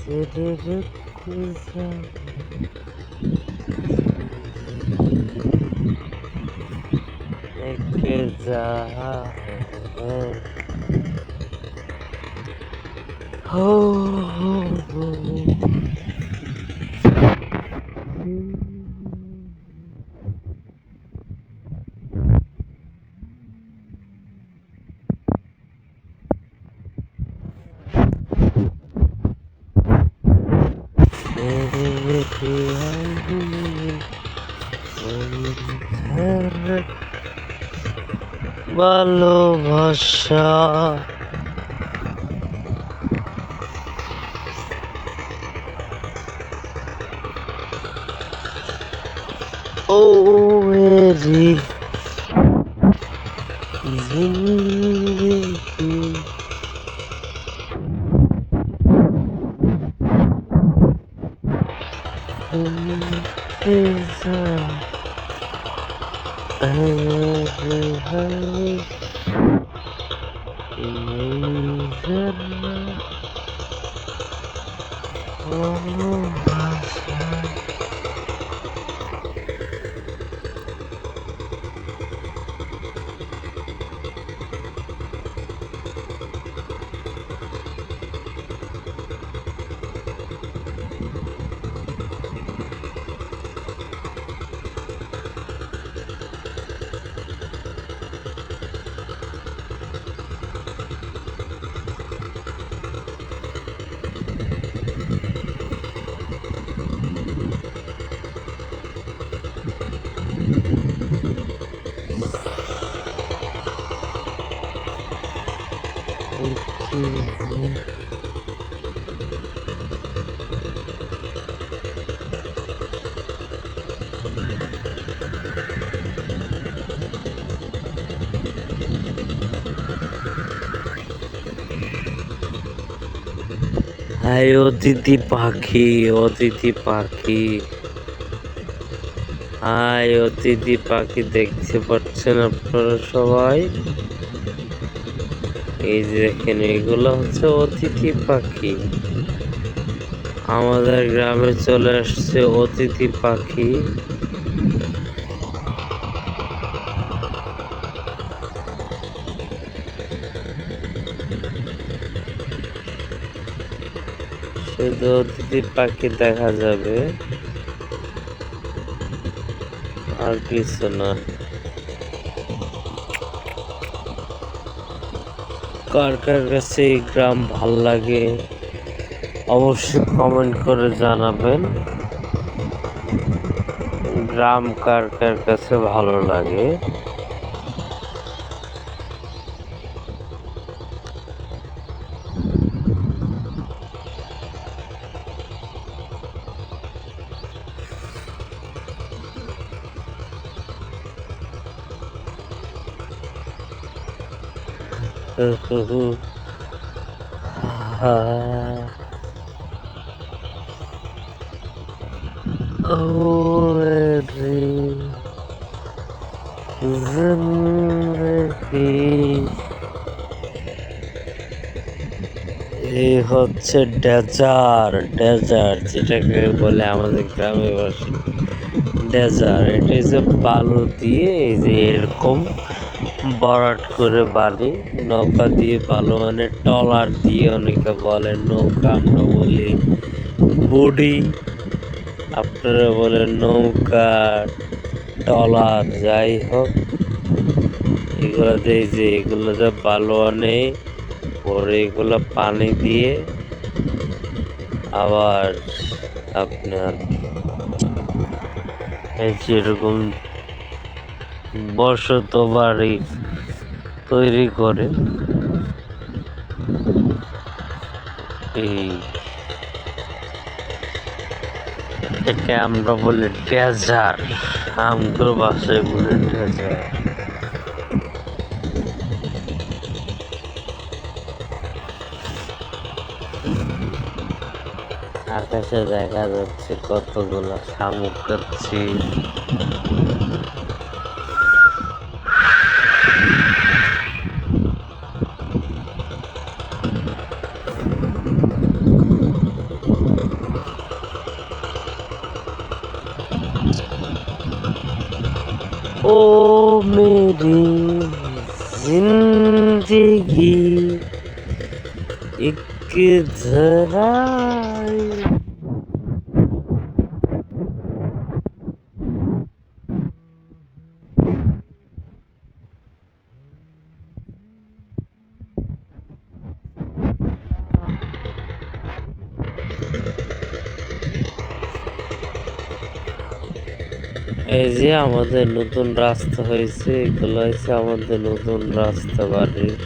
तेरे रुख जा लेके जा हो हो तेरे प्यार ভালোবাসা ও মেরি জিন্দগি হায় অতিথি পাখি অতিথি পাখি হায় অতিথি পাখি দেখতে পাচ্ছেন আপনারা সবাই এই যে দেখেন এগুলো হচ্ছে অতিথি পাখি আমাদের গ্রামে চলে আসছে অতিথি পাখি শুধু অতিথি পাখি দেখা যাবে আর কিছু না কার কার কাছে এই গ্রাম ভাল লাগে অবশ্যই কমেন্ট করে জানাবেন গ্রাম কার কার কাছে ভালো লাগে এই হচ্ছে ডেজার্ট যেটাকে বলে আমাদের গ্রামের ভাষায় ডেজার্ট এটা যে বালু দিয়ে এই যে এরকম ভরাট করে বালি নৌকা দিয়ে বালু মানে ট্রলার দিয়ে অনেকে বলে নৌকা আমরা বলি বডি আপনারা বলেন নৌকা ট্রলার যাই হোক এগুলো দিয়ে যে এগুলোতে বালু আনে পরে এগুলো পানি দিয়ে আবার আপনার এই যেরকম বসত বাড়ি তৈরি করে এই একে আমরা বলি ডেজার্ট আমগুলো বাসায় বলি ডেজার্ট আকাশে দেখা যাচ্ছে কতগুলো শামুক কাচ্ছি ओ मेरी जिंदगी एक जरा এই যে আমাদের নতুন রাস্তা হয়েছে, এগুলো হয়েছে আমাদের নতুন রাস্তা বাড়ির।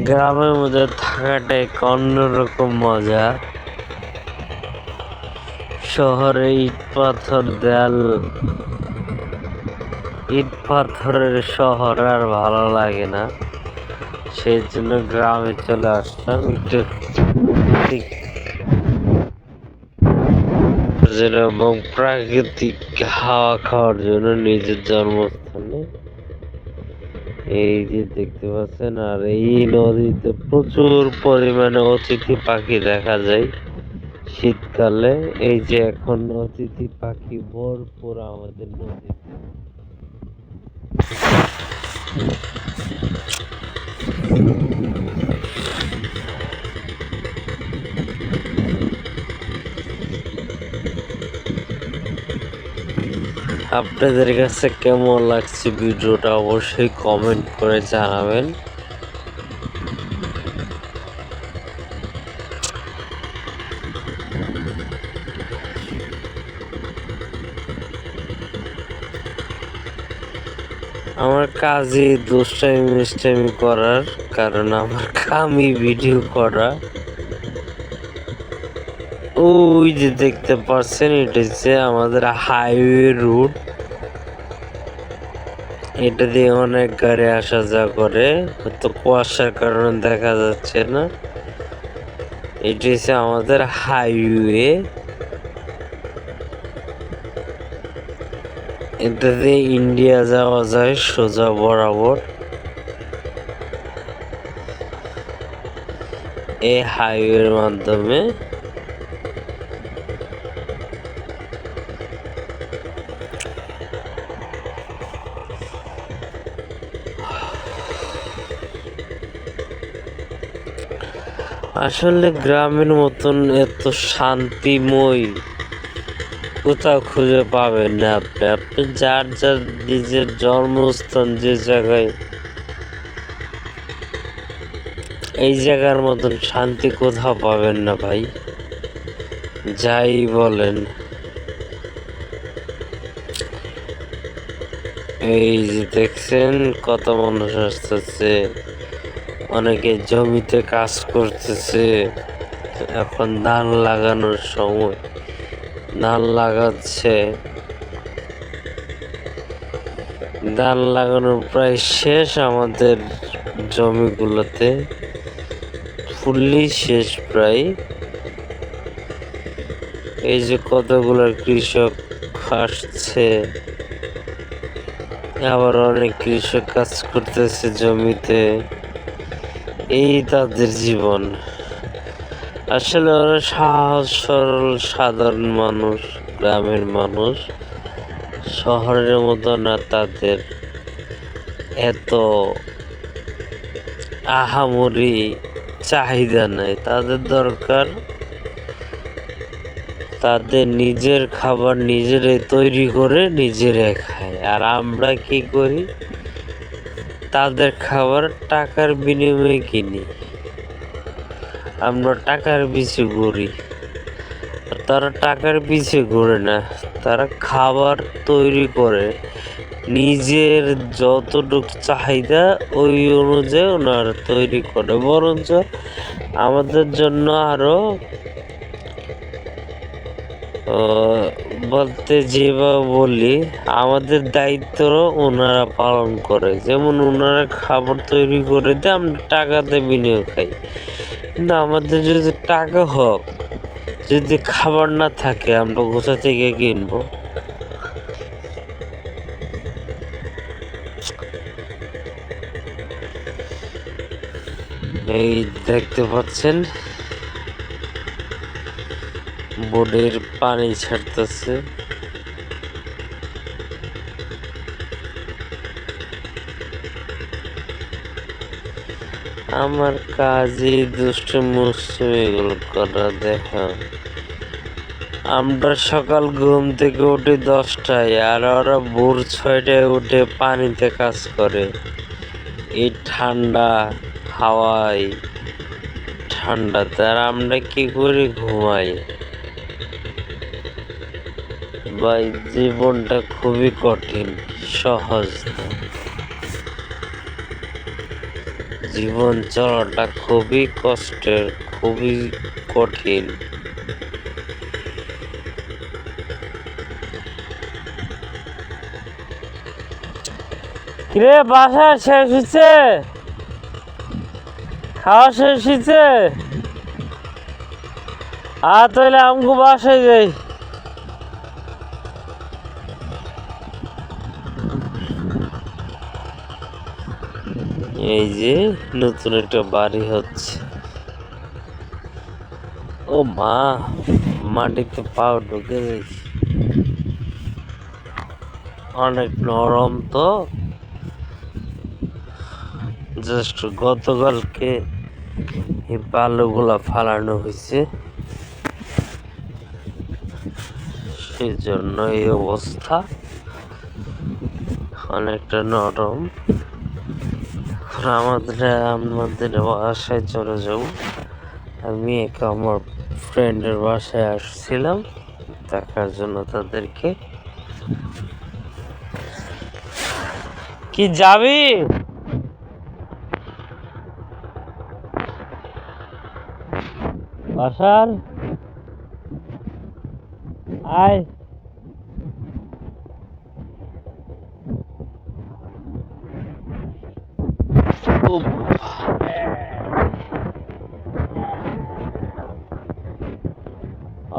গ্রামের মধ্যে থাকাটা এক অন্যরকম মজা। শহরে ইট পাথর দেয়াল, ইট পাথরের শহর আর ভালো লাগে না, সেই জন্য গ্রামে চলে আসলাম একটু এবং প্রাকৃতিক হাওয়া খাওয়ার জন্য নিজের জন্মস্থানে। এই যে দেখতে পাচ্ছেন, আর এই নদীতে প্রচুর পরিমাণে অতিথি পাখি দেখা যায় শীতকালে। এই যে এখন অতিথি পাখি ভরপুর আমাদের নদীতে। আপনাদের কাছে কেমন লাগছে ভিডিওটা অবশ্যই কমেন্ট করে জানাবেন। আমার কাজই দুষ্টামি মিষ্টামি করার, কারণ আমার কামই ভিডিও করা। ওই যে দেখতে পাচ্ছেন, এটা হচ্ছে আমাদের হাইওয়ে রুট। এটা দিয়ে অনেক গাড়ি আসা যাওয়া করে, তো কুয়াশার কারণে দেখা যাচ্ছে না। এটি হচ্ছে আমাদের হাইওয়ে। এটা দিয়ে ইন্ডিয়া যাওয়া যায় সোজা বরাবর এই হাইওয়ের মাধ্যমে। আসলে গ্রামের মতন এত শান্তিময় কোথাও খুঁজে পাবেন না আপনি। আপনি যার যার নিজের জন্মস্থান যে জায়গায়, এই জায়গার মতন শান্তি কোথাও পাবেন না ভাই, যাই বলেন। এই যে দেখছেন কত মানুষ আসতেছে, অনেকে জমিতে কাজ করতেছে। এখন ধান লাগানোর সময়, ধান লাগাচ্ছে। ধান লাগানোর প্রায় শেষ আমাদের জমিগুলোতে, ফুললি শেষ প্রায়। এই যে কতগুলো কৃষক আসছে, আবার অনেক কৃষক কাজ করতেছে জমিতে। এই তাদের জীবন। আসলে ওরা সহজ সরল সাধারণ মানুষ, গ্রামের মানুষ। শহরের মতো না, তাদের এত আহামরি চাহিদা নাই। তাদের দরকার তাদের নিজের খাবার নিজেরাই তৈরি করে নিজেরাই খায়। আর আমরা কি করি, তাদের খাবার টাকার বিনিময়ে কিনি। আমরা টাকার পিছে ঘুরি, তারা টাকার পিছে ঘুরে না, তারা খাবার তৈরি করে নিজের যতটুকু চাহিদা ওই অনুযায়ী ওনারা তৈরি করে। বরঞ্চ আমাদের জন্য আরো বলতে যেভাবে বলি, আমাদের দায়িত্বও ওনারা পালন করে। যেমন ওনারা খাবার তৈরি করে দেয়, আমরা টাকাতে বিনিয়োগ খাই। কিন্তু আমাদের যদি টাকা হোক, যদি খাবার না থাকে, আমরা কোথা থেকে কিনবো? এই দেখতে পাচ্ছেন বোর্ডের পানি ছাড়তেছে। আমার কাজই দুষ্টু মুষ্টু এগুলো করা। দেখো, আমরা সকাল ঘুম থেকে উঠি 10টায়, আর ওরা ভোর 6টায় উঠে পানিতে কাজ করে। এই ঠান্ডা হাওয়ায়, ঠান্ডাতে, আর আমরা কি করি? ঘুমাই। ভাই, জীবনটা খুবই কঠিন, সহজ না। জীবন চলাটা খুবই কষ্টের, খুবই কঠিন। কিরে, বাসা শেষ হচ্ছে? খাওয়া শেষ হচ্ছে? তাহলে আমগো বাসায় যাই। এই যে নতুন একটা বাড়ি হচ্ছে। ও মা, মাটিতে পাও ঢুকে গেছে। অনেক নরম তো। জাস্ট গতকালকে এই বালুগুলা ফালানো হয়েছে, সেজন্য এই অবস্থা। অনেকটা নরম। আমাদের বাসায় চলে যাব। আমি আমার ফ্রেন্ডের বাসায় আসছিলাম দেখার জন্য তাদেরকে। কি যাবি? বাসার আয়।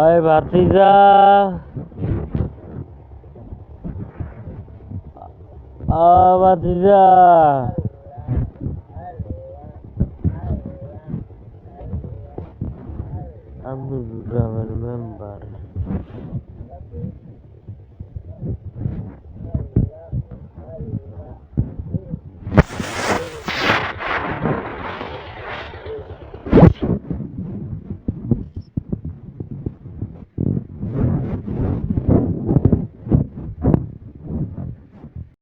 ওই ভাতিজা, ভাতিজা, আমি গ্রামের মেম্বার।